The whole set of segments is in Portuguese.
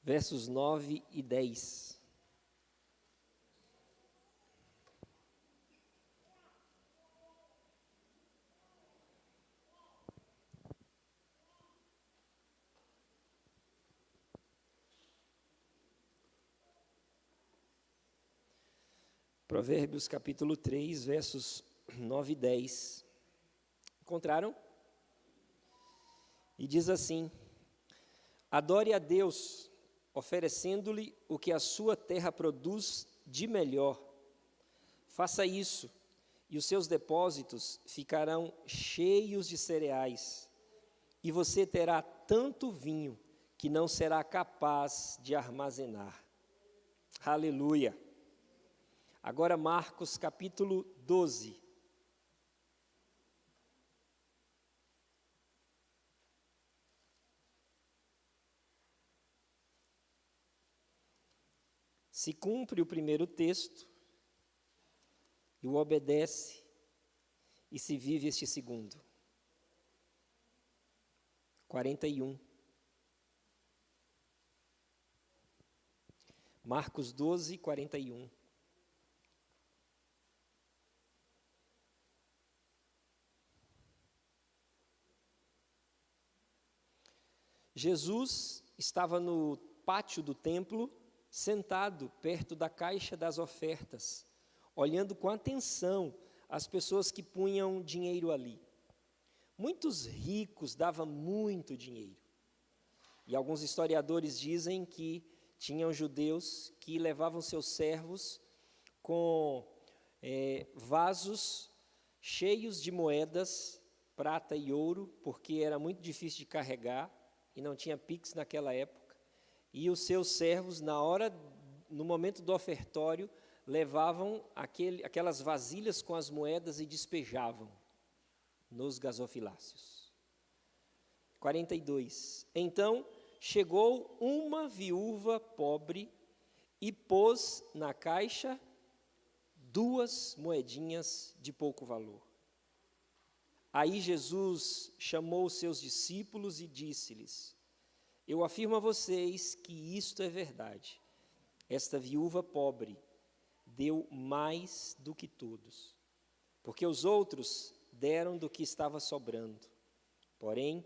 versos 9 e 10. Provérbios capítulo 3, versos 9 e 10. Encontraram? E diz assim: adore a Deus, oferecendo-lhe o que a sua terra produz de melhor. Faça isso, e os seus depósitos ficarão cheios de cereais, e você terá tanto vinho que não será capaz de armazenar. Aleluia! Agora Marcos capítulo 12. Se cumpre o primeiro texto, e o obedece, e se vive este segundo. 41. Marcos 12, 41. Jesus estava no pátio do templo, sentado perto da caixa das ofertas, olhando com atenção as pessoas que punham dinheiro ali. Muitos ricos davam muito dinheiro. E alguns historiadores dizem que tinham judeus que levavam seus servos com vasos cheios de moedas, prata e ouro, porque era muito difícil de carregar e não tinha Pix naquela época. E os seus servos, no momento do ofertório, levavam aquelas vasilhas com as moedas e despejavam nos gasofiláceos. 42. Então chegou uma viúva pobre e pôs na caixa 2 moedinhas de pouco valor. Aí Jesus chamou os seus discípulos e disse-lhes: eu afirmo a vocês que isto é verdade. Esta viúva pobre deu mais do que todos, porque os outros deram do que estava sobrando. Porém,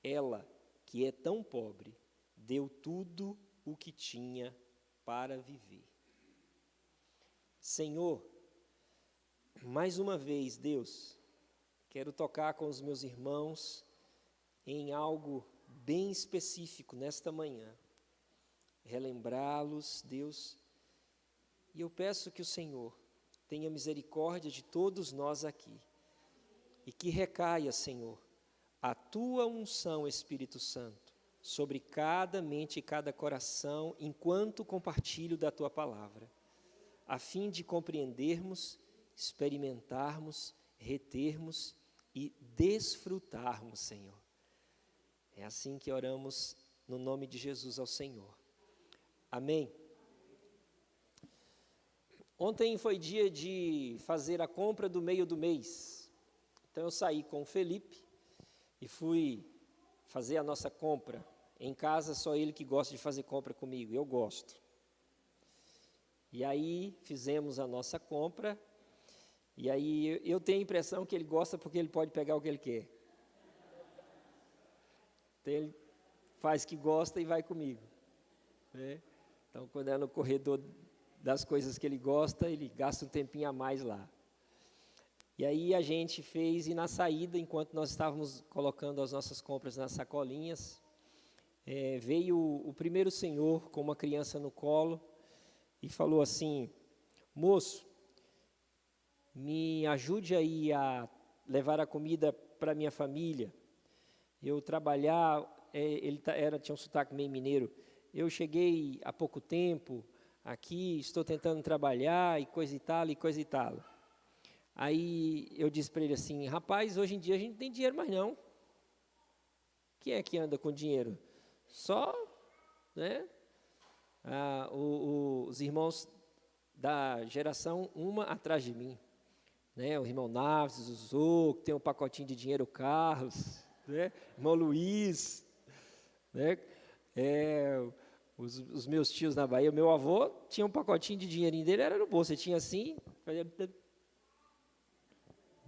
ela, que é tão pobre, deu tudo o que tinha para viver. Senhor, mais uma vez, Deus, quero tocar com os meus irmãos em algo bem específico nesta manhã. Relembrá-los, Deus, e eu peço que o Senhor tenha misericórdia de todos nós aqui e que recaia, Senhor, a tua unção, Espírito Santo, sobre cada mente e cada coração, enquanto compartilho da tua palavra, a fim de compreendermos, experimentarmos, retermos e desfrutarmos, Senhor. É assim que oramos no nome de Jesus ao Senhor. Amém. Ontem foi dia de fazer a compra do meio do mês. Então eu saí com o Felipe e fui fazer a nossa compra. Em casa só ele que gosta de fazer compra comigo, eu gosto. E aí fizemos a nossa compra. E aí eu tenho a impressão que ele gosta porque ele pode pegar o que ele quer. Então ele faz que gosta e vai comigo, né? Então quando é no corredor das coisas que ele gosta, ele gasta um tempinho a mais lá. E aí a gente fez, e na saída, enquanto nós estávamos colocando as nossas compras nas sacolinhas, veio o primeiro senhor com uma criança no colo e falou assim: moço, me ajude aí a levar a comida para minha família. Eu trabalhar, tinha um sotaque meio mineiro, eu cheguei há pouco tempo aqui, estou tentando trabalhar e coisa e tal, e coisa e tal. Aí eu disse para ele assim: rapaz, hoje em dia a gente não tem dinheiro mais não. Quem é que anda com dinheiro? Só, né, os irmãos da geração uma atrás de mim, né, o irmão Naves, o Zô, que tem um pacotinho de dinheiro, o Carlos, né, irmão Luiz, né, Os meus tios na Bahia, meu avô tinha um pacotinho de dinheirinho dele, era no bolso, ele tinha assim, fazia,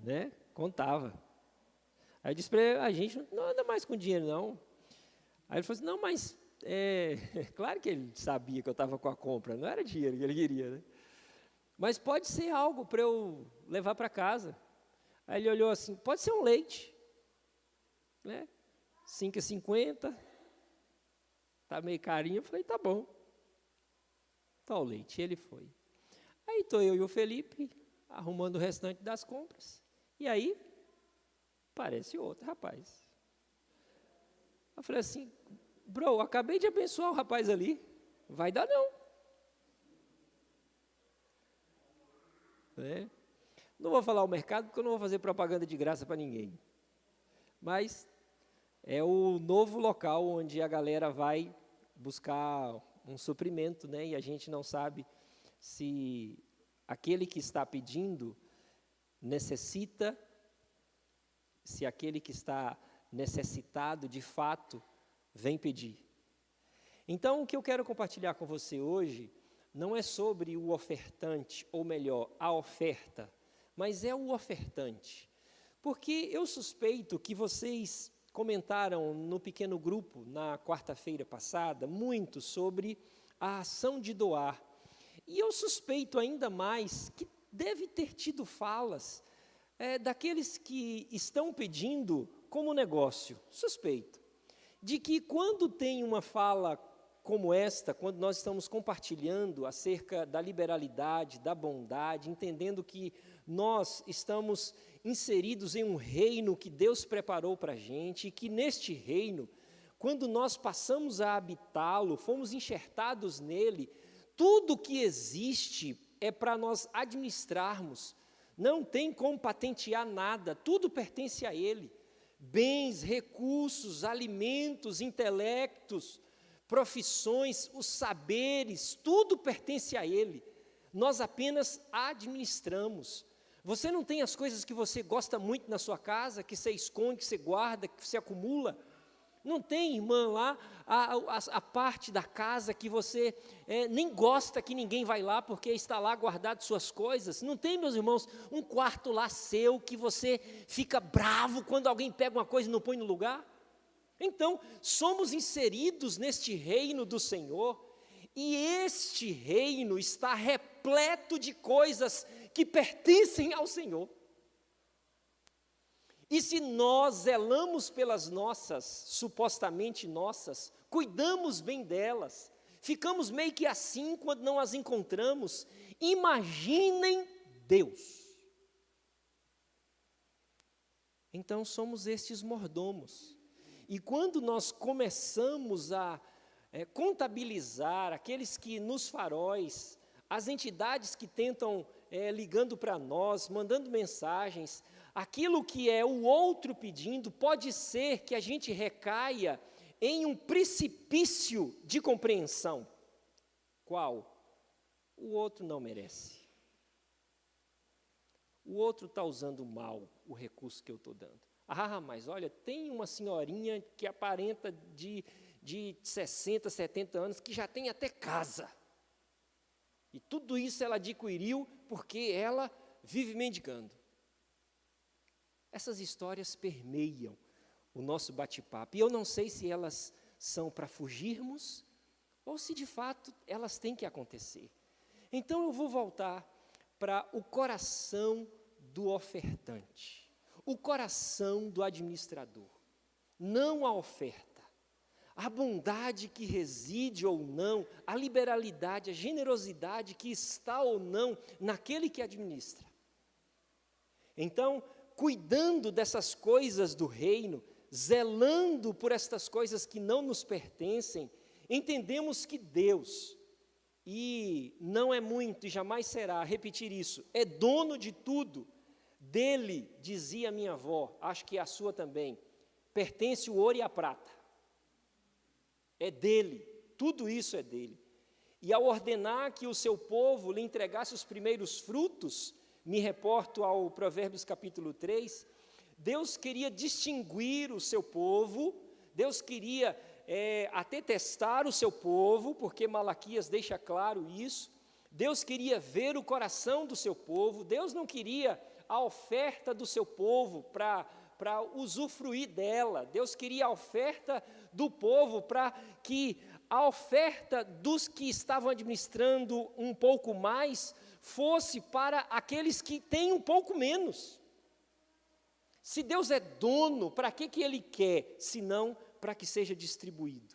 né? Contava. Aí eu disse para ele, a gente não anda mais com dinheiro, não. Aí ele falou assim, não, mas, claro que ele sabia que eu estava com a compra, não era dinheiro que ele queria, né? Mas pode ser algo para eu levar para casa. Aí ele olhou assim, pode ser um leite, né? 5,50, tá meio carinho, eu falei, tá bom. Tá o leite, ele foi. Aí estou eu e o Felipe arrumando o restante das compras. E aí, parece outro rapaz. Eu falei assim, bro, acabei de abençoar o rapaz ali, vai dar não. Né? Não vou falar o mercado, porque eu não vou fazer propaganda de graça para ninguém. Mas é o novo local onde a galera vai buscar um suprimento, né? E a gente não sabe se aquele que está pedindo necessita, se aquele que está necessitado, de fato, vem pedir. Então, o que eu quero compartilhar com você hoje não é sobre o ofertante, ou melhor, a oferta, mas é o ofertante. Porque eu suspeito que vocês comentaram no pequeno grupo, na quarta-feira passada, muito sobre a ação de doar. E eu suspeito ainda mais que deve ter tido falas daqueles que estão pedindo como negócio, suspeito, de que quando tem uma fala como esta, quando nós estamos compartilhando acerca da liberalidade, da bondade, entendendo que nós estamos inseridos em um reino que Deus preparou para a gente, e que neste reino, quando nós passamos a habitá-lo, fomos enxertados nele, tudo que existe é para nós administrarmos, não tem como patentear nada, tudo pertence a ele, bens, recursos, alimentos, intelectos, profissões, os saberes, tudo pertence a ele, nós apenas administramos. Você não tem as coisas que você gosta muito na sua casa, que você esconde, que você guarda, que você acumula? Não tem, irmã, lá a parte da casa que você nem gosta que ninguém vai lá, porque está lá guardado suas coisas? Não tem, meus irmãos, um quarto lá seu que você fica bravo quando alguém pega uma coisa e não põe no lugar? Então, somos inseridos neste reino do Senhor, e este reino está repleto de coisas que pertencem ao Senhor. E se nós zelamos pelas nossas, supostamente nossas, cuidamos bem delas, ficamos meio que assim quando não as encontramos, imaginem Deus. Então somos estes mordomos. E quando nós começamos a contabilizar aqueles que nos faróis, as entidades que tentam ligando para nós, mandando mensagens, aquilo que é o outro pedindo, pode ser que a gente recaia em um precipício de compreensão. Qual? O outro não merece. O outro está usando mal o recurso que eu estou dando. Ah, mas olha, tem uma senhorinha que aparenta de 60, 70 anos, que já tem até casa. E tudo isso ela adquiriu porque ela vive mendigando. Essas histórias permeiam o nosso bate-papo. E eu não sei se elas são para fugirmos ou se de fato elas têm que acontecer. Então eu vou voltar para o coração do ofertante, o coração do administrador, não a oferta. A bondade que reside ou não, a liberalidade, a generosidade que está ou não naquele que administra. Então, cuidando dessas coisas do reino, zelando por estas coisas que não nos pertencem, entendemos que Deus, e não é muito e jamais será repetir isso, é dono de tudo. Dele, dizia minha avó, acho que a sua também, pertence o ouro e a prata. É dele, tudo isso é dele. E ao ordenar que o seu povo lhe entregasse os primeiros frutos, me reporto ao Provérbios capítulo 3, Deus queria distinguir o seu povo, Deus queria até testar o seu povo, porque Malaquias deixa claro isso. Deus queria ver o coração do seu povo. Deus não queria a oferta do seu povo para usufruir dela. Deus queria a oferta do povo para que a oferta dos que estavam administrando um pouco mais fosse para aqueles que têm um pouco menos. Se Deus é dono, para que Ele quer, senão para que seja distribuído?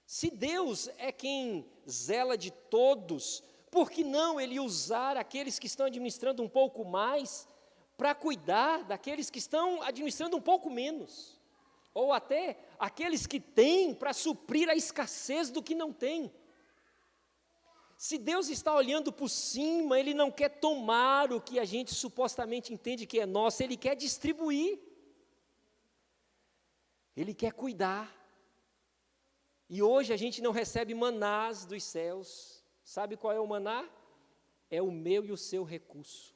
Se Deus é quem zela de todos, por que não Ele usar aqueles que estão administrando um pouco mais para cuidar daqueles que estão administrando um pouco menos? Ou até aqueles que têm para suprir a escassez do que não tem? Se Deus está olhando por cima, Ele não quer tomar o que a gente supostamente entende que é nosso, Ele quer distribuir. Ele quer cuidar. E hoje a gente não recebe manás dos céus. Sabe qual é o maná? É o meu e o seu recurso,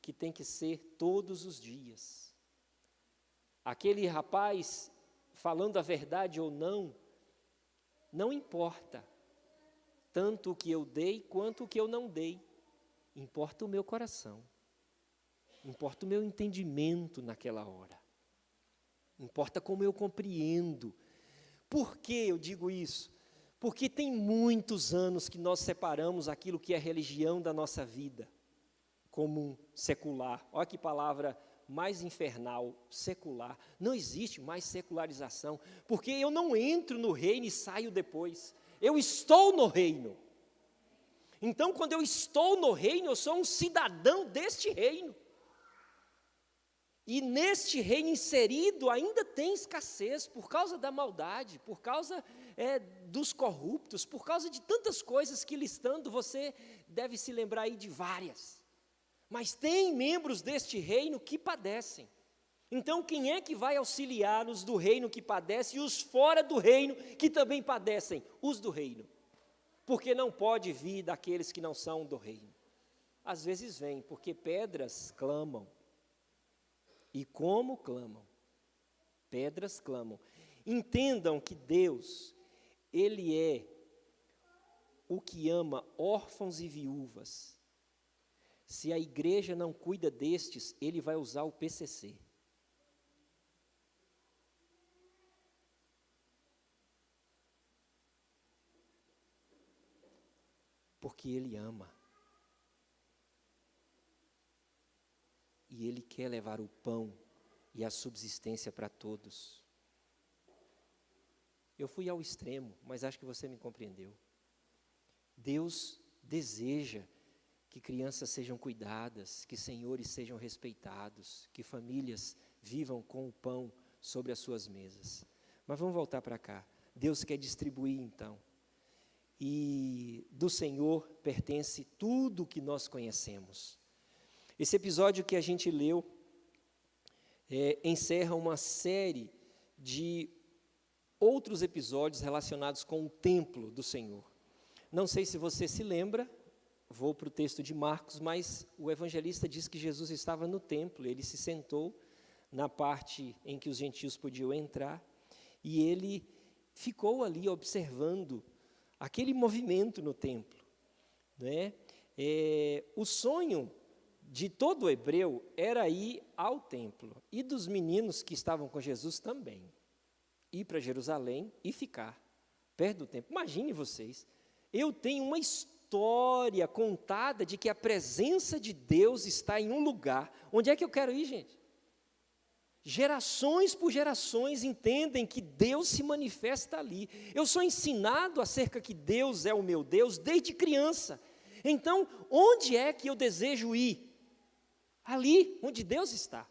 que tem que ser todos os dias. Aquele rapaz, falando a verdade ou não, não importa. Tanto o que eu dei, quanto o que eu não dei. Importa o meu coração. Importa o meu entendimento naquela hora. Importa como eu compreendo. Por que eu digo isso? Porque tem muitos anos que nós separamos aquilo que é religião da nossa vida, comum, secular. Olha que palavra mais infernal, secular. Não existe mais secularização, porque eu não entro no reino e saio depois. Eu estou no reino. Então, quando eu estou no reino, eu sou um cidadão deste reino. E neste reino inserido ainda tem escassez por causa da maldade, por causa dos corruptos, por causa de tantas coisas que listando você deve se lembrar aí de várias. Mas tem membros deste reino que padecem. Então, quem é que vai auxiliar os do reino que padecem e os fora do reino que também padecem? Os do reino. Porque não pode vir daqueles que não são do reino. Às vezes vem, porque pedras clamam. E como clamam? Pedras clamam. Entendam que Deus, Ele é o que ama órfãos e viúvas. Se a igreja não cuida destes, Ele vai usar o PCC. Porque Ele ama. E Ele quer levar o pão e a subsistência para todos. Eu fui ao extremo, mas acho que você me compreendeu. Deus deseja que crianças sejam cuidadas, que senhores sejam respeitados, que famílias vivam com o pão sobre as suas mesas. Mas vamos voltar para cá. Deus quer distribuir então. E do Senhor pertence tudo o que nós conhecemos. Esse episódio que a gente leu encerra uma série de outros episódios relacionados com o templo do Senhor. Não sei se você se lembra, vou para o texto de Marcos, mas o evangelista diz que Jesus estava no templo, ele se sentou na parte em que os gentios podiam entrar, e ele ficou ali observando aquele movimento no templo, né? O sonho de todo hebreu era ir ao templo, e dos meninos que estavam com Jesus também, ir para Jerusalém e ficar perto do templo. Imagine vocês, eu tenho uma história contada de que a presença de Deus está em um lugar. Onde é que eu quero ir, gente? Gerações por gerações entendem que Deus se manifesta ali. Eu sou ensinado acerca que Deus é o meu Deus desde criança. Então, onde é que eu desejo ir? Ali, onde Deus está.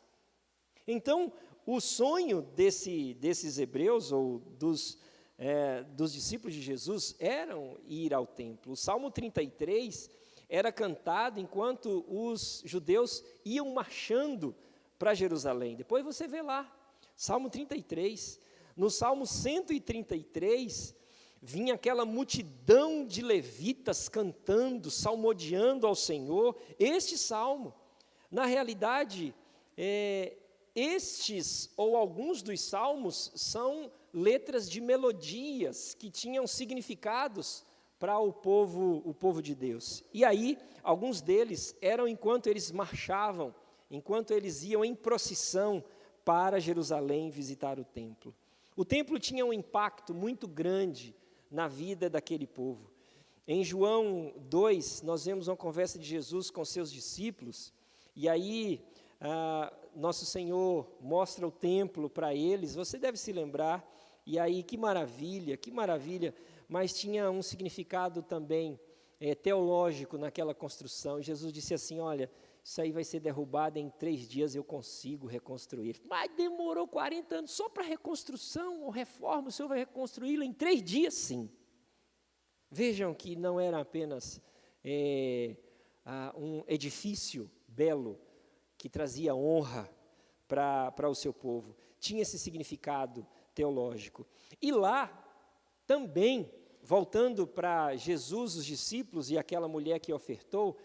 Então, o sonho desses hebreus, ou dos discípulos de Jesus, eram ir ao templo. O Salmo 33 era cantado enquanto os judeus iam marchando para Jerusalém. Depois você vê lá, Salmo 33. No Salmo 133, vinha aquela multidão de levitas cantando, salmodiando ao Senhor. Este salmo, na realidade, estes ou alguns dos salmos são letras de melodias que tinham significados para o povo de Deus. E aí, alguns deles eram enquanto eles marchavam, enquanto eles iam em procissão para Jerusalém visitar o templo. O templo tinha um impacto muito grande na vida daquele povo. Em João 2, nós vemos uma conversa de Jesus com seus discípulos, e aí nosso Senhor mostra o templo para eles, você deve se lembrar, e aí que maravilha, mas tinha um significado também teológico naquela construção. Jesus disse assim, olha, isso aí vai ser derrubado em 3 dias, eu consigo reconstruir. Mas demorou 40 anos só para reconstrução ou reforma, o Senhor vai reconstruí-lo em 3 dias, sim. Vejam que não era apenas um edifício belo que trazia honra para o seu povo, tinha esse significado teológico. E lá também, voltando para Jesus, os discípulos e aquela mulher que ofertou,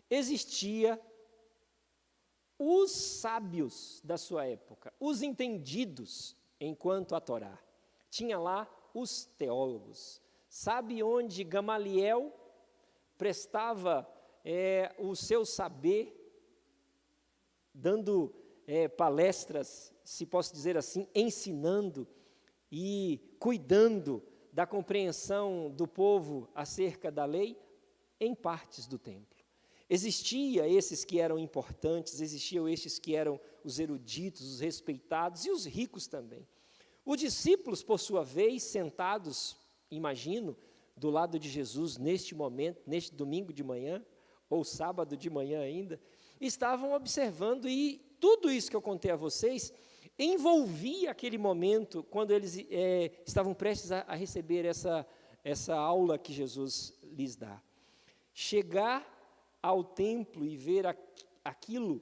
existia os sábios da sua época, os entendidos enquanto a Torá. Tinha lá os teólogos. Sabe onde Gamaliel prestava o seu saber, dando palestras, se posso dizer assim, ensinando e cuidando da compreensão do povo acerca da lei? Em partes do templo. Existia esses que eram importantes, existiam estes que eram os eruditos, os respeitados e os ricos também. Os discípulos, por sua vez, sentados, imagino, do lado de Jesus neste momento, neste domingo de manhã, ou sábado de manhã ainda, estavam observando, e tudo isso que eu contei a vocês envolvia aquele momento quando eles estavam prestes a receber essa aula que Jesus lhes dá. Chegar ao templo e ver aquilo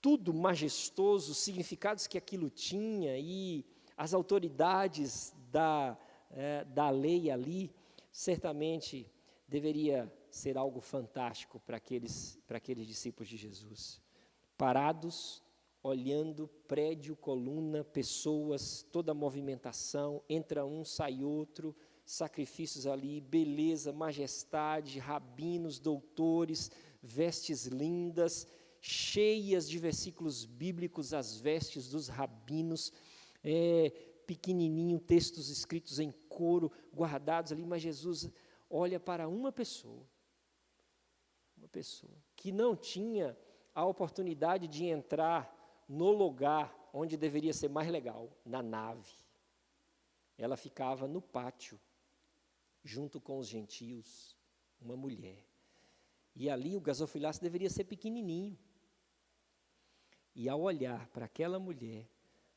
tudo majestoso, os significados que aquilo tinha e as autoridades da lei ali, certamente deveria ser algo fantástico para aqueles discípulos de Jesus. Parados, olhando prédio, coluna, pessoas, toda a movimentação, entra um, sai outro, sacrifícios ali, beleza, majestade, rabinos, doutores, vestes lindas, cheias de versículos bíblicos, as vestes dos rabinos, pequenininho, textos escritos em couro, guardados ali, mas Jesus olha para uma pessoa que não tinha a oportunidade de entrar no lugar onde deveria ser mais legal, na nave. Ela ficava no pátio, junto com os gentios, uma mulher. E ali o gasofilaço deveria ser pequenininho. E ao olhar para aquela mulher,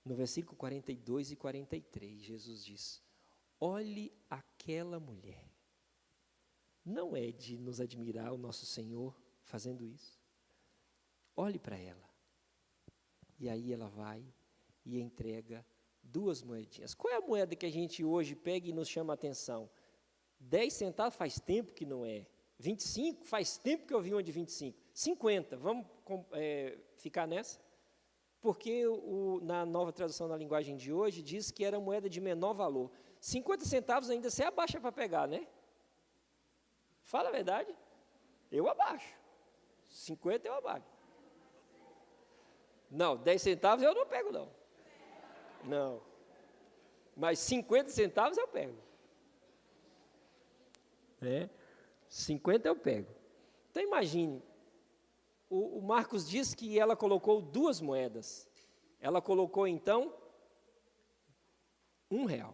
no versículo 42 e 43, Jesus diz, olhe aquela mulher. Não é de nos admirar o nosso Senhor fazendo isso? Olhe para ela. E aí ela vai e entrega 2 moedinhas. Qual é a moeda que a gente hoje pega e nos chama a atenção? 10 centavos faz tempo que não é. 25 faz tempo que eu vi uma de 25. 50, vamos ficar nessa? Porque na nova tradução na linguagem de hoje diz que era moeda de menor valor. 50 centavos ainda você abaixa para pegar, né? Fala a verdade. Eu abaixo. 50 eu abaixo. Não, 10 centavos eu não pego, não. Não. Mas 50 centavos eu pego. 50 eu pego. Então imagine, o Marcos diz que ela colocou 2 moedas. Ela colocou então R$1.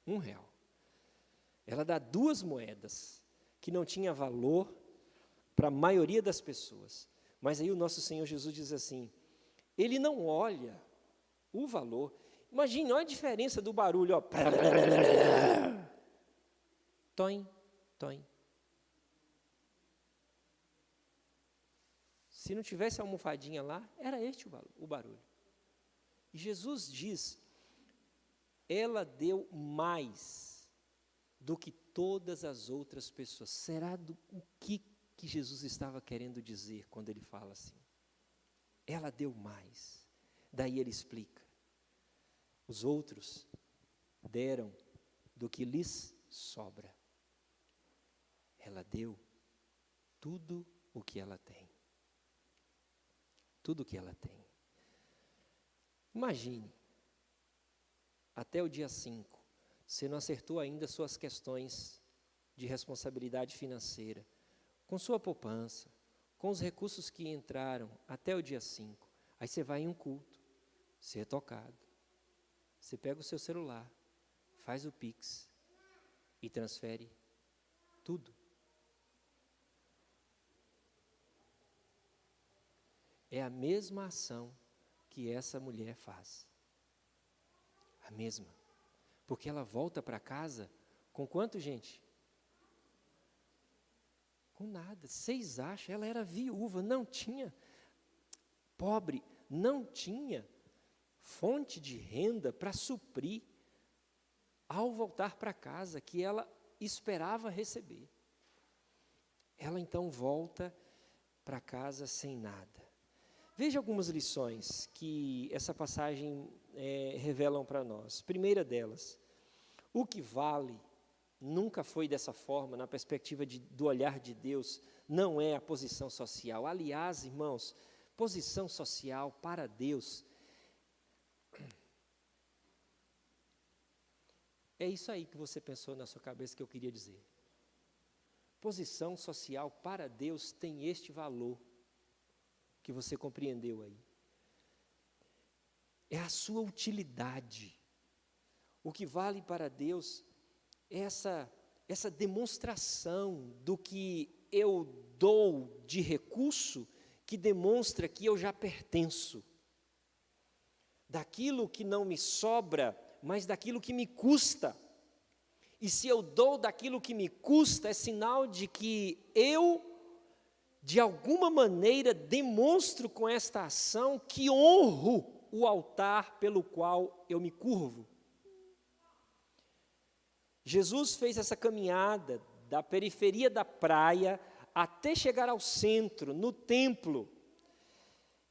R$1. Ela dá 2 moedas que não tinha valor para a maioria das pessoas. Mas aí o nosso Senhor Jesus diz assim, ele não olha o valor. Imagine, olha a diferença do barulho, ó. Toim, toim. Se não tivesse a almofadinha lá, era este o barulho. E Jesus diz, ela deu mais do que todas as outras pessoas. Será o que Jesus estava querendo dizer quando ele fala assim? ela deu mais. Daí ele explica: os outros deram do que lhes sobra. Ela deu tudo o que ela tem. Tudo o que ela tem. Imagine, até o dia 5, você não acertou ainda suas questões de responsabilidade financeira, com sua poupança, com os recursos que entraram até o dia 5. Aí você vai em um culto, você é tocado. Você pega o seu celular, faz o Pix e transfere tudo. É a mesma ação que essa mulher faz. A mesma. Porque ela volta para casa com quanto, gente? Com nada. Vocês acham? Ela era viúva, não tinha, pobre, não tinha fonte de renda para suprir ao voltar para casa, que ela esperava receber. Ela então volta para casa sem nada. Veja algumas lições que essa passagem revelam para nós. Primeira delas, o que vale nunca foi dessa forma, na perspectiva do olhar de Deus, não é a posição social. Aliás, irmãos, posição social para Deus é isso aí que você pensou na sua cabeça que eu queria dizer. Posição social para Deus tem este valor que você compreendeu aí. É a sua utilidade. O que vale para Deus é essa demonstração do que eu dou de recurso, que demonstra que eu já pertenço. Daquilo que não me sobra, mas daquilo que me custa. E se eu dou daquilo que me custa, é sinal de que eu, de alguma maneira, demonstro com esta ação que honro o altar pelo qual eu me curvo. Jesus fez essa caminhada da periferia da praia até chegar ao centro, no templo.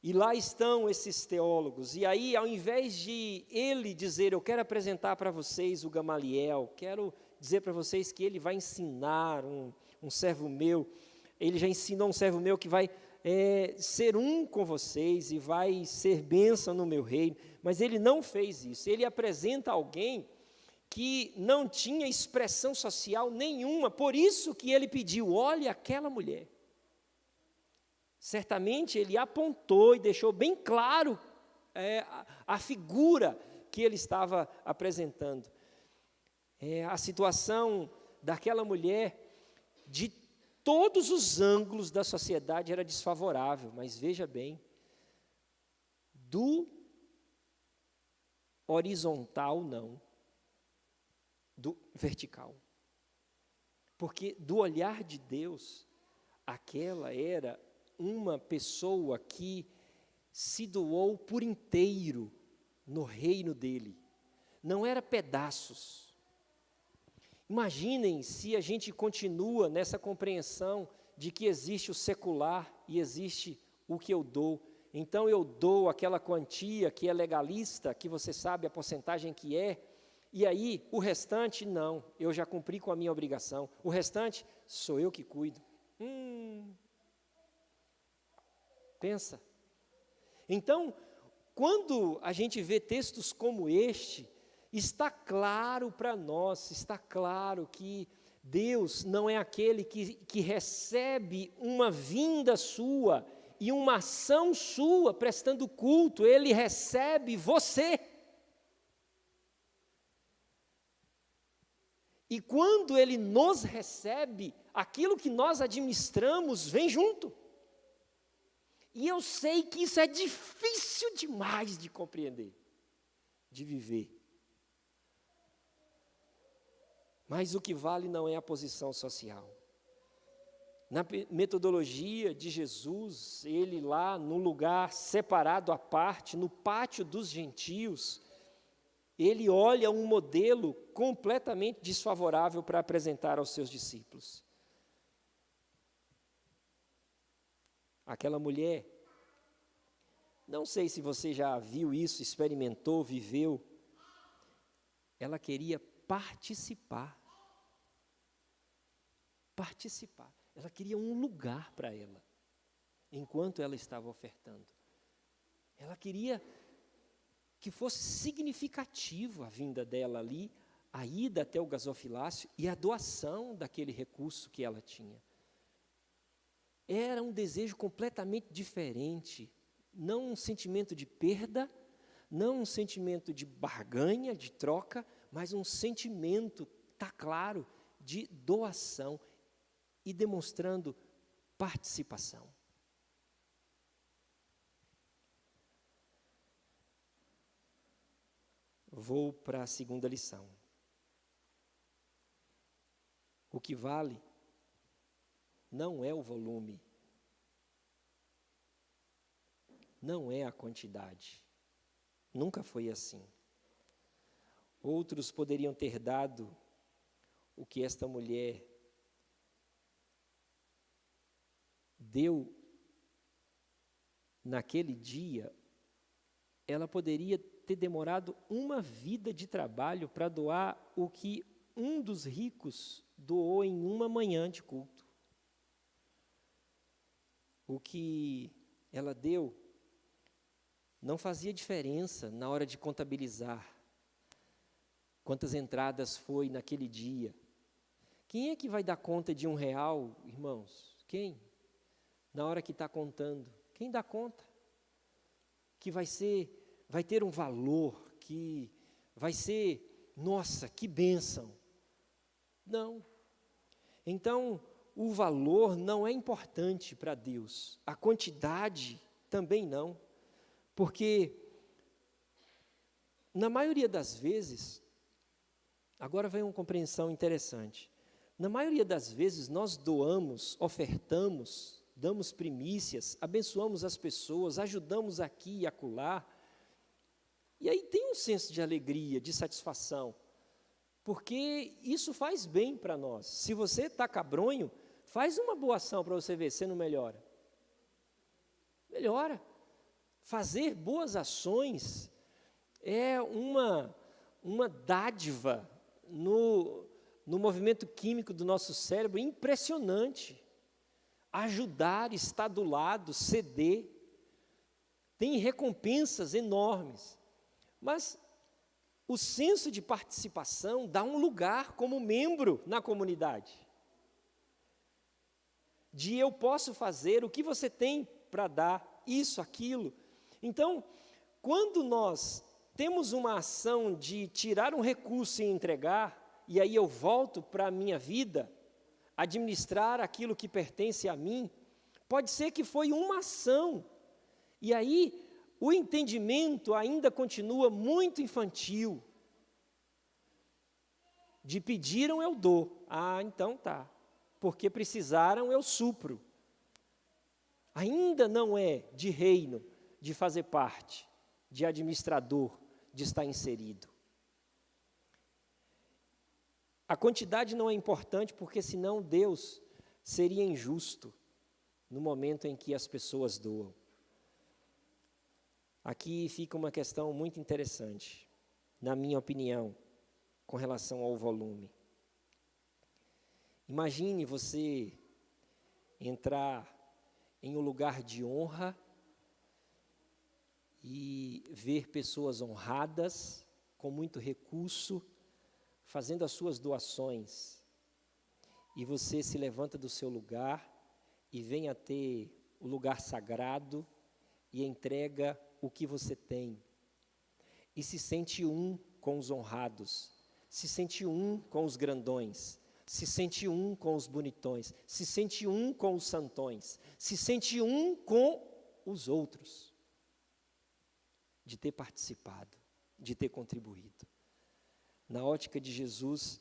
E lá estão esses teólogos. E aí, ao invés de ele dizer, eu quero apresentar para vocês o Gamaliel, quero dizer para vocês que ele vai ensinar um servo meu, ele já ensinou um servo meu que vai ser um com vocês e vai ser bênção no meu reino. Mas ele não fez isso. Ele apresenta alguém que não tinha expressão social nenhuma, por isso que ele pediu, olhe aquela mulher. Certamente ele apontou e deixou bem claro a figura que ele estava apresentando. A situação daquela mulher, de todos os ângulos da sociedade, era desfavorável, mas veja bem, do horizontal não, do vertical. Porque do olhar de Deus, aquela era uma pessoa que se doou por inteiro no reino dele. Não era pedaços. Imaginem se a gente continua nessa compreensão de que existe o secular e existe o que eu dou. Então eu dou aquela quantia que é legalista, que você sabe a porcentagem que é, e aí o restante não, eu já cumpri com a minha obrigação. O restante sou eu que cuido. Pensa. Então, quando a gente vê textos como este, está claro para nós, está claro que Deus não é aquele que recebe uma vinda sua e uma ação sua prestando culto, Ele recebe você. E quando Ele nos recebe, aquilo que nós administramos vem junto. E eu sei que isso é difícil demais de compreender, de viver. Mas o que vale não é a posição social. Na metodologia de Jesus, ele lá no lugar separado à parte, no pátio dos gentios, ele olha um modelo completamente desfavorável para apresentar aos seus discípulos. Aquela mulher Não sei se você já viu isso, experimentou, viveu. Ela queria participar. Participar. Ela queria um lugar para ela, enquanto ela estava ofertando. Ela queria que fosse significativo a vinda dela ali, a ida até o gasofilácio e a doação daquele recurso que ela tinha. Era um desejo completamente diferente, não um sentimento de perda, não um sentimento de barganha, de troca, mas um sentimento, está claro, de doação e demonstrando participação. Vou para a segunda lição. O que vale não é o volume, não é a quantidade. Nunca foi assim. Outros poderiam ter dado o que esta mulher deu naquele dia. Ela poderia ter demorado uma vida de trabalho para doar o que um dos ricos doou em uma manhã de culto. O que ela deu não fazia diferença na hora de contabilizar quantas entradas foi naquele dia. Quem é que vai dar conta de R$1, irmãos? Quem? Na hora que está contando. Quem dá conta? Que vai ter um valor, que vai ser, nossa, que bênção. Não. Então, o valor não é importante para Deus. A quantidade também não. Porque, na maioria das vezes, agora vem uma compreensão interessante. Na maioria das vezes, nós doamos, ofertamos, damos primícias, abençoamos as pessoas, ajudamos aqui e acolá. E aí tem um senso de alegria, de satisfação, porque isso faz bem para nós. Se você está cabronho, faz uma boa ação para você ver se não melhora. Melhora. Fazer boas ações é uma dádiva no movimento químico do nosso cérebro impressionante. Ajudar, estar do lado, ceder, tem recompensas enormes. Mas o senso de participação dá um lugar como membro na comunidade. De eu posso fazer, o que você tem para dar, isso, aquilo. Então, quando nós temos uma ação de tirar um recurso e entregar, e aí eu volto para a minha vida, administrar aquilo que pertence a mim, pode ser que foi uma ação, e aí o entendimento ainda continua muito infantil, de pediram eu dou, então tá, porque precisaram eu supro, ainda não é de reino, de fazer parte, de administrador, de estar inserido. A quantidade não é importante, porque senão Deus seria injusto no momento em que as pessoas doam. Aqui fica uma questão muito interessante, na minha opinião, com relação ao volume. Imagine você entrar em um lugar de honra e ver pessoas honradas, com muito recurso, fazendo as suas doações, e você se levanta do seu lugar e vem a ter o lugar sagrado e entrega o que você tem, e se sente um com os honrados, se sente um com os grandões, se sente um com os bonitões, se sente um com os santões, se sente um com os outros, de ter participado, de ter contribuído. Na ótica de Jesus,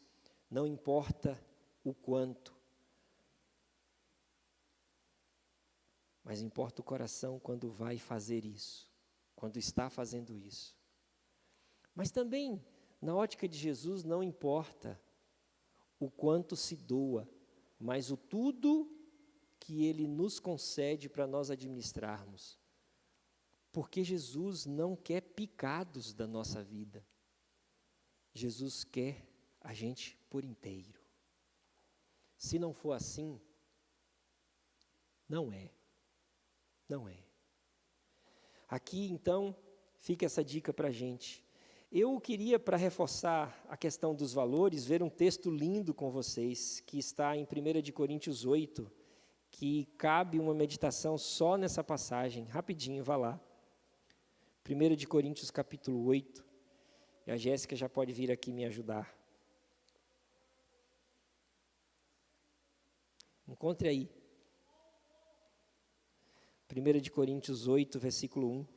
não importa o quanto, mas importa o coração quando vai fazer isso, quando está fazendo isso. Mas também, na ótica de Jesus, não importa o quanto se doa, mas o tudo que Ele nos concede para nós administrarmos. Porque Jesus não quer picados da nossa vida. Jesus quer a gente por inteiro. Se não for assim, não é. Não é. Aqui, então, fica essa dica para a gente. Eu queria, para reforçar a questão dos valores, ver um texto lindo com vocês, que está em 1 Coríntios 8, que cabe uma meditação só nessa passagem. Rapidinho, vá lá. 1 Coríntios capítulo 8. E a Jéssica já pode vir aqui me ajudar. Encontre aí. 1 Coríntios 8, versículo 1.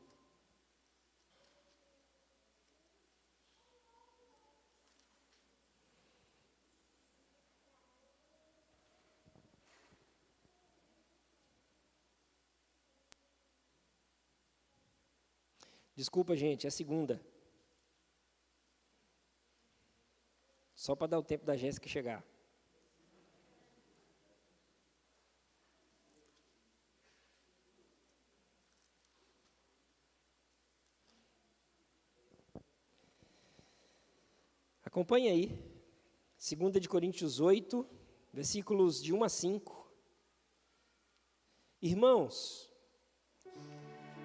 Desculpa, gente, é a segunda. Só para dar o tempo da Jéssica chegar. Acompanhe aí. 2 Coríntios 8, versículos de 1 a 5. Irmãos,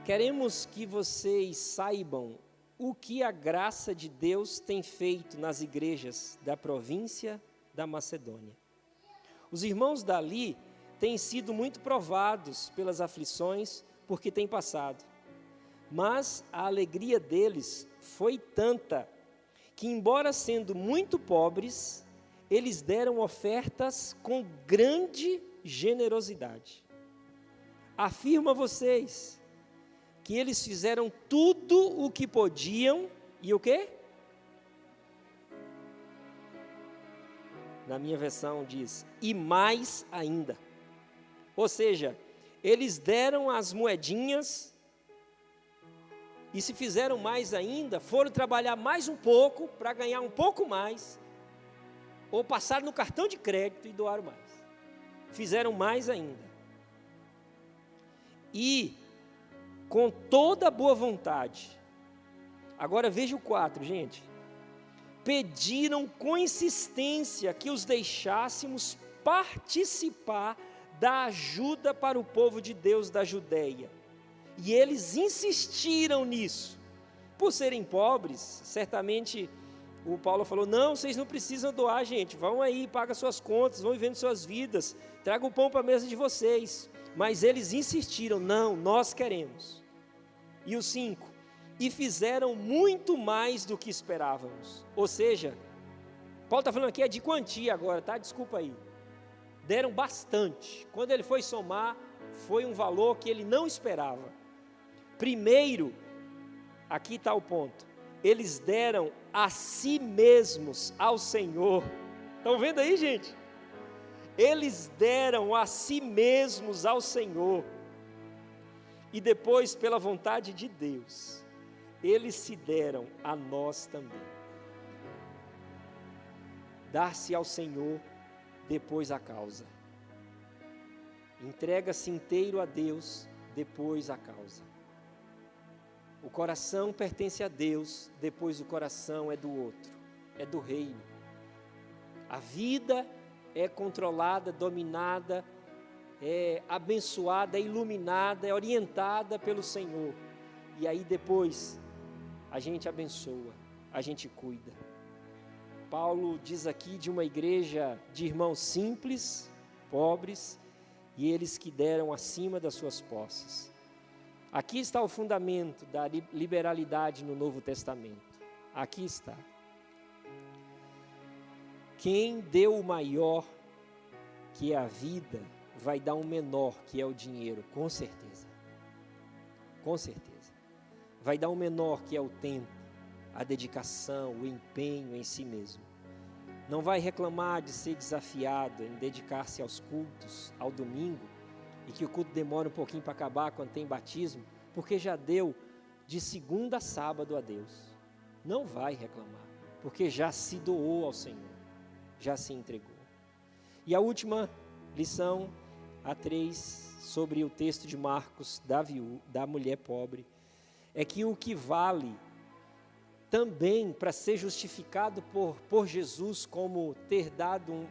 queremos que vocês saibam o que a graça de Deus tem feito nas igrejas da província da Macedônia. Os irmãos dali têm sido muito provados pelas aflições porque têm passado, mas a alegria deles foi tanta que, embora sendo muito pobres, eles deram ofertas com grande generosidade. Afirmo a vocês que eles fizeram tudo o que podiam, e o quê? Na minha versão diz, e mais ainda. Ou seja, eles deram as moedinhas, e se fizeram mais ainda, foram trabalhar mais um pouco, para ganhar um pouco mais, ou passaram no cartão de crédito e doaram mais. Fizeram mais ainda. E com toda a boa vontade. Agora veja o 4, gente. Pediram com insistência que os deixássemos participar da ajuda para o povo de Deus da Judeia. E eles insistiram nisso. Por serem pobres, certamente o Paulo falou, não, vocês não precisam doar, gente. Vão aí, pagam suas contas, vão vivendo suas vidas. Tragam o pão para a mesa de vocês. Mas eles insistiram, não, nós queremos. E o 5, e fizeram muito mais do que esperávamos. Ou seja, Paulo está falando aqui é de quantia agora, tá? Desculpa aí. Deram bastante. Quando ele foi somar, foi um valor que ele não esperava. Primeiro, aqui está o ponto, eles deram a si mesmos ao Senhor. Estão vendo aí, gente? Eles deram a si mesmos ao Senhor. E depois, pela vontade de Deus, eles se deram a nós também. Dar-se ao Senhor, depois a causa. Entrega-se inteiro a Deus, depois a causa. O coração pertence a Deus, depois o coração é do outro, é do reino. A vida é controlada, dominada, é abençoada, é iluminada, é orientada pelo Senhor. E aí depois a gente abençoa, a gente cuida. Paulo diz aqui de uma igreja de irmãos simples, pobres, e eles que deram acima das suas posses. Aqui está o fundamento da liberalidade no Novo Testamento. Aqui está. Quem deu o maior, que é a vida, vai dar um menor, que é o dinheiro, com certeza. Com certeza. Vai dar um menor, que é o tempo, a dedicação, o empenho em si mesmo. Não vai reclamar de ser desafiado em dedicar-se aos cultos, ao domingo, e que o culto demora um pouquinho para acabar quando tem batismo, porque já deu de segunda a sábado a Deus. Não vai reclamar, porque já se doou ao Senhor, já se entregou. E a última lição, a 3, sobre o texto de Marcos da mulher pobre. é que o que vale também para ser justificado por Jesus como ter dado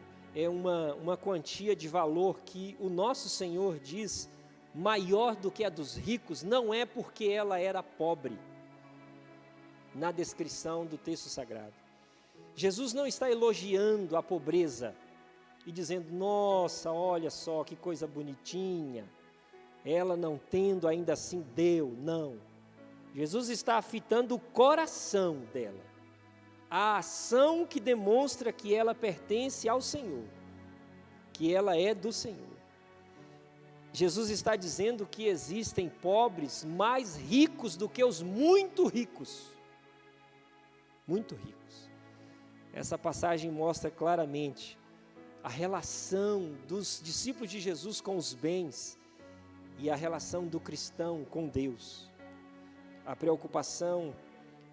uma quantia de valor que o nosso Senhor diz maior do que a dos ricos, não é porque ela era pobre, na descrição do texto sagrado. Jesus não está elogiando a pobreza e dizendo, nossa, olha só que coisa bonitinha, ela não tendo ainda assim deu, não. Jesus está afitando o coração dela, a ação que demonstra que ela pertence ao Senhor, que ela é do Senhor. Jesus está dizendo que existem pobres mais ricos do que os muito ricos. Muito ricos. Essa passagem mostra claramente a relação dos discípulos de Jesus com os bens e a relação do cristão com Deus. A preocupação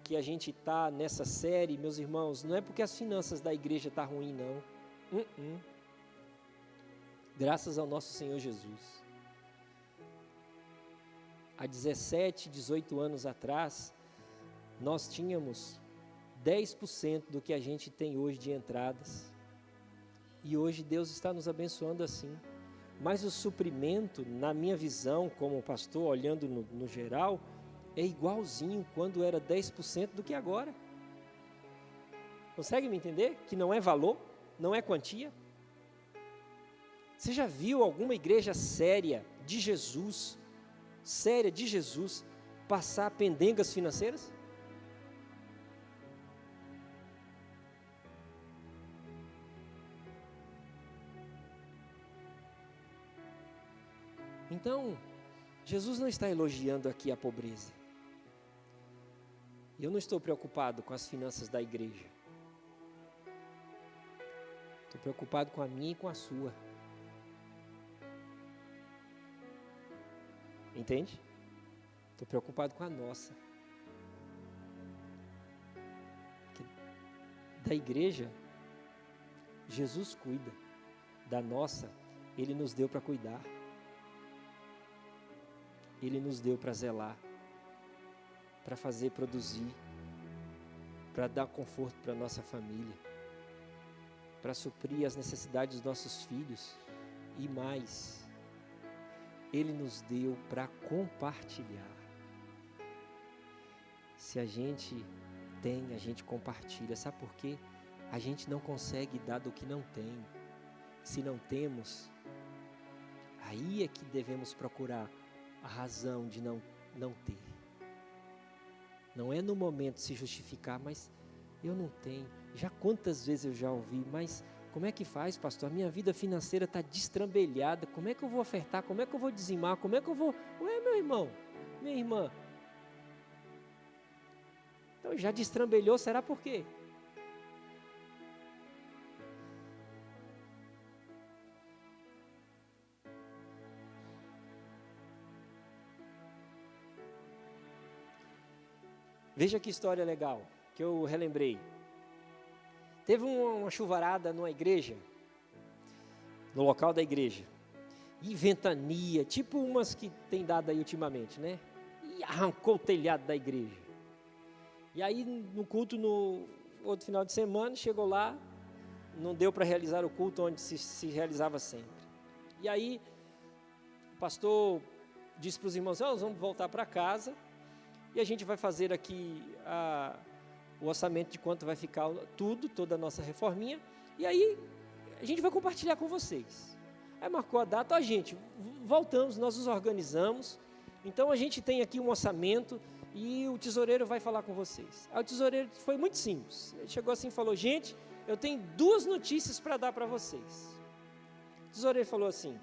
que a gente está nessa série, meus irmãos, não é porque as finanças da igreja estão ruins, não. Graças ao nosso Senhor Jesus. Há 17, 18 anos atrás, nós tínhamos 10% do que a gente tem hoje de entradas. E hoje Deus está nos abençoando assim. Mas o suprimento, na minha visão, como pastor, olhando no geral, é igualzinho quando era 10% do que agora. Consegue me entender? Que não é valor, não é quantia. Você já viu alguma igreja séria de Jesus, passar pendengas financeiras? Então, Jesus não está elogiando aqui a pobreza. Eu não estou preocupado com as finanças da igreja. Estou preocupado com a minha e com a sua. Entende? Estou preocupado com a nossa. Da igreja, Jesus cuida. Da nossa, Ele nos deu para cuidar. Ele nos deu para zelar, para fazer produzir, para dar conforto para a nossa família, para suprir as necessidades dos nossos filhos e mais. Ele nos deu para compartilhar. Se a gente tem, a gente compartilha. Sabe por quê? A gente não consegue dar do que não tem. Se não temos, aí é que devemos procurar a razão de não ter. Não é no momento se justificar, mas eu não tenho. Já quantas vezes eu já ouvi, mas como é que faz, pastor? A minha vida financeira está destrambelhada. Como é que eu vou ofertar? Como é que eu vou dizimar? Como é que eu vou... Ué, meu irmão, minha irmã. Então já destrambelhou, será por quê? Veja que história legal, que eu relembrei. Teve uma chuvarada numa igreja, no local da igreja, e ventania, tipo umas que tem dado aí ultimamente, né? E arrancou o telhado da igreja. E aí no culto, no outro final de semana, chegou lá, não deu para realizar o culto onde se realizava sempre. E aí o pastor disse para os irmãos, nós vamos voltar para casa, e a gente vai fazer aqui o orçamento de quanto vai ficar tudo, toda a nossa reforminha. E aí a gente vai compartilhar com vocês. Aí marcou a data, gente, voltamos, nós nos organizamos. Então a gente tem aqui um orçamento e o tesoureiro vai falar com vocês. Aí o tesoureiro foi muito simples. Ele chegou assim e falou, gente, eu tenho 2 notícias para dar para vocês. O tesoureiro falou assim,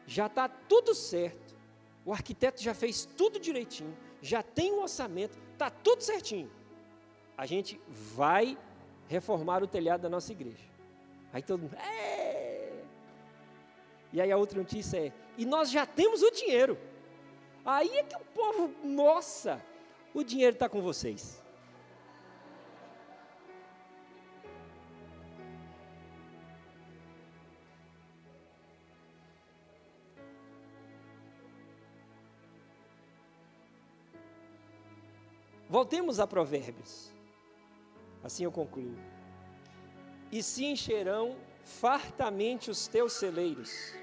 já está tudo certo, o arquiteto já fez tudo direitinho, já tem um orçamento, está tudo certinho. A gente vai reformar o telhado da nossa igreja. Aí todo mundo, E aí a outra notícia é, e nós já temos o dinheiro. Aí é que o povo, nossa, o dinheiro está com vocês. Voltemos a Provérbios. Assim eu concluo. E se encherão fartamente os teus celeiros,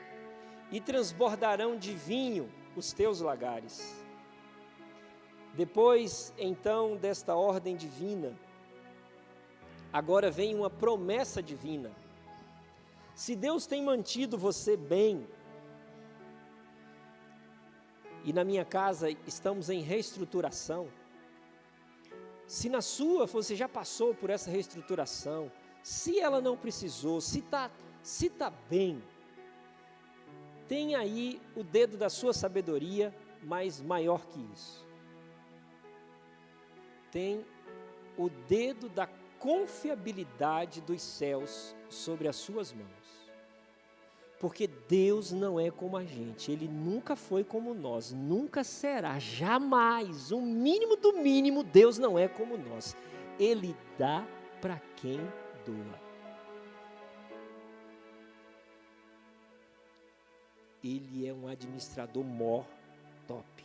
e transbordarão de vinho os teus lagares. Depois, então, desta ordem divina, agora vem uma promessa divina. Se Deus tem mantido você bem, e na minha casa estamos em reestruturação, se na sua você já passou por essa reestruturação, se ela não precisou, se tá bem, tem aí o dedo da sua sabedoria, mas maior que isso. Tem o dedo da confiabilidade dos céus sobre as suas mãos. Porque Deus não é como a gente, Ele nunca foi como nós, nunca será, jamais, o mínimo do mínimo, Deus não é como nós. Ele dá para quem doa. Ele é um administrador mó top.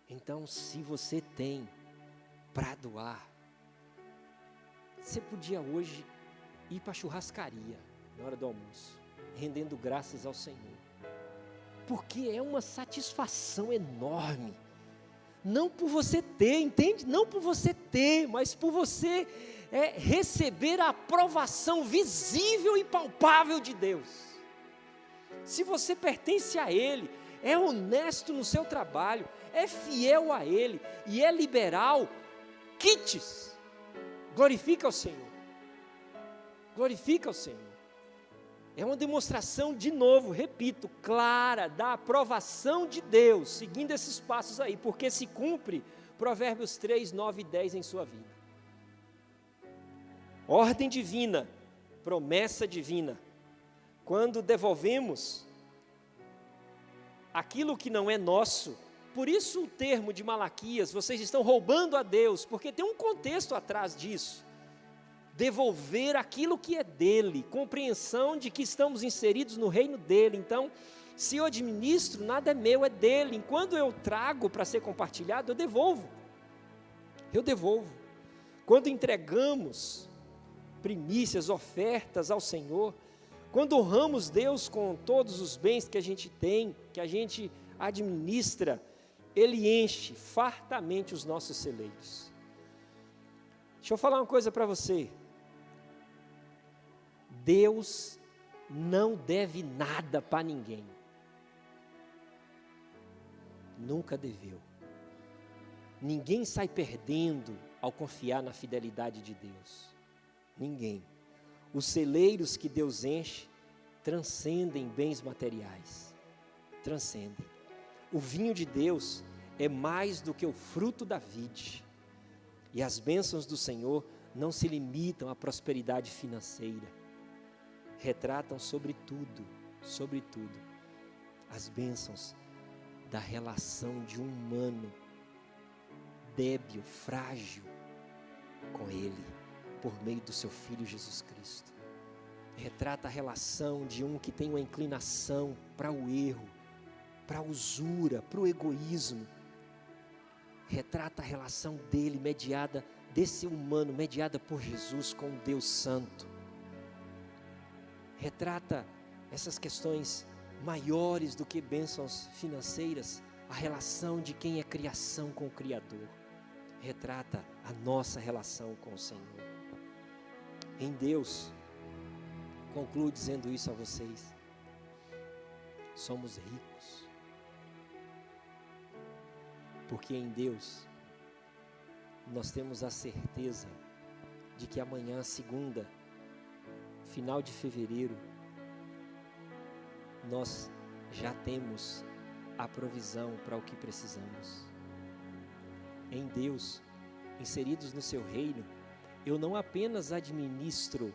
Então, se você tem para doar, você podia hoje ir para a churrascaria na hora do almoço, rendendo graças ao Senhor, porque é uma satisfação enorme, não por você ter, entende? Não por você ter, mas por você receber a aprovação visível e palpável de Deus. Se você pertence a Ele, é honesto no seu trabalho, é fiel a Ele e é liberal, quites, glorifica ao Senhor, glorifica ao Senhor. É uma demonstração, de novo, repito, clara, da aprovação de Deus, seguindo esses passos aí, porque se cumpre Provérbios 3, 9 e 10 em sua vida. Ordem divina, promessa divina. Quando devolvemos aquilo que não é nosso, por isso o termo de Malaquias, vocês estão roubando a Deus, porque tem um contexto atrás disso. Devolver aquilo que é dele, compreensão de que estamos inseridos no reino dele. Então, se eu administro, nada é meu, é dele. Enquanto eu trago para ser compartilhado, eu devolvo. Quando entregamos primícias, ofertas ao Senhor, quando honramos Deus com todos os bens que a gente tem, que a gente administra, Ele enche fartamente os nossos celeiros. Deixa eu falar uma coisa para você. Deus não deve nada para ninguém. Nunca deveu. Ninguém sai perdendo ao confiar na fidelidade de Deus. Ninguém. Os celeiros que Deus enche transcendem bens materiais. Transcendem. O vinho de Deus é mais do que o fruto da vide. E as bênçãos do Senhor não se limitam à prosperidade financeira. Retratam sobretudo, as bênçãos da relação de um humano débil, frágil com Ele, por meio do seu Filho Jesus Cristo. Retrata a relação de um que tem uma inclinação para o erro, para a usura, para o egoísmo. Retrata a relação dele, desse humano, mediada por Jesus com o Deus Santo. Retrata essas questões maiores do que bênçãos financeiras, a relação de quem é criação com o Criador. Retrata a nossa relação com o Senhor. Em Deus, concluo dizendo isso a vocês, somos ricos, porque em Deus nós temos a certeza de que amanhã, segunda, final de fevereiro, nós já temos a provisão para o que precisamos. Em Deus, inseridos no seu reino, eu não apenas administro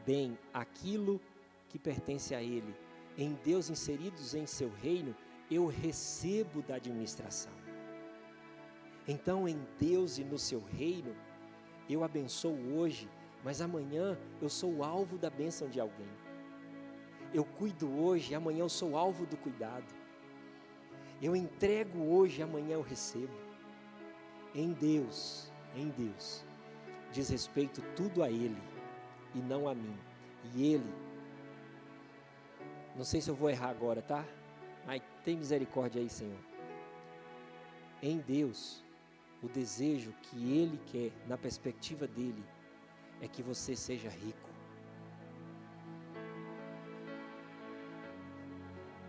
bem aquilo que pertence a Ele. Em Deus, inseridos em seu reino, eu recebo da administração. Então, em Deus e no seu reino, eu abençoo hoje, mas amanhã eu sou o alvo da bênção de alguém. Eu cuido hoje, amanhã eu sou alvo do cuidado. Eu entrego hoje, amanhã eu recebo. em Deus, diz respeito tudo a Ele e não a mim. E Ele, não sei se eu vou errar agora, tá? Mas tem misericórdia aí, Senhor. Em Deus, o desejo que Ele quer, na perspectiva dEle, é que você seja rico.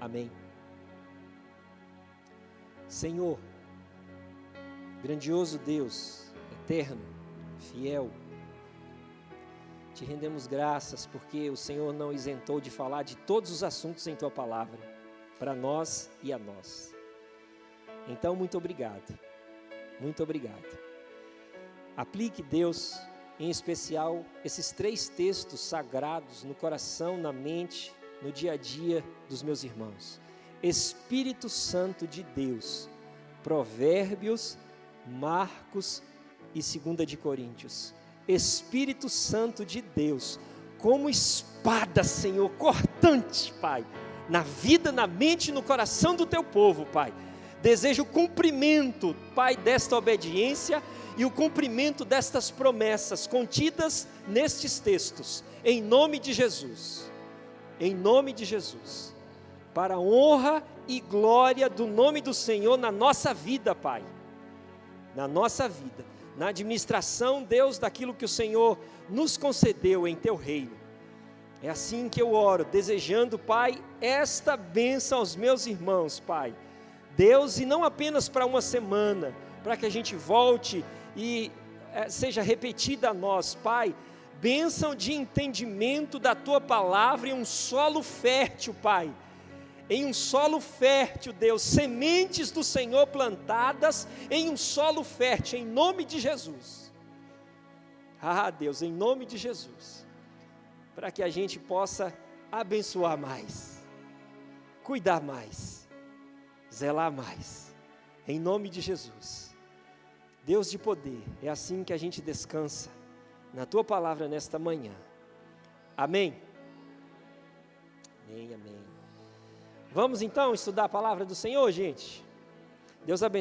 Amém. Senhor, grandioso Deus, eterno, fiel, te rendemos graças porque o Senhor não isentou de falar de todos os assuntos em Tua palavra, para nós e a nós. Então, muito obrigado, muito obrigado. Aplique, Deus, em especial, esses 3 textos sagrados no coração, na mente, no dia a dia dos meus irmãos. Espírito Santo de Deus, Provérbios, Marcos e 2 de Coríntios. Espírito Santo de Deus, como espada, Senhor, cortante, Pai, na vida, na mente e no coração do Teu povo, Pai. Desejo o cumprimento, Pai, desta obediência e o cumprimento destas promessas contidas nestes textos, em nome de Jesus. Em nome de Jesus, para a honra e glória do nome do Senhor na nossa vida, Pai, na nossa vida, na administração, Deus, daquilo que o Senhor nos concedeu em Teu reino. É assim que eu oro, desejando, Pai, esta bênção aos meus irmãos, Pai, Deus, e não apenas para uma semana, para que a gente volte e seja repetida a nós, Pai, bênção de entendimento da Tua palavra em um solo fértil, Pai, em um solo fértil, Deus, sementes do Senhor plantadas em um solo fértil, em nome de Jesus. Deus, em nome de Jesus, para que a gente possa abençoar mais, cuidar mais, zelar mais, em nome de Jesus. Deus de poder, é assim que a gente descansa na Tua palavra nesta manhã. Amém? Amém, amém. Vamos então estudar a palavra do Senhor, gente? Deus abençoe.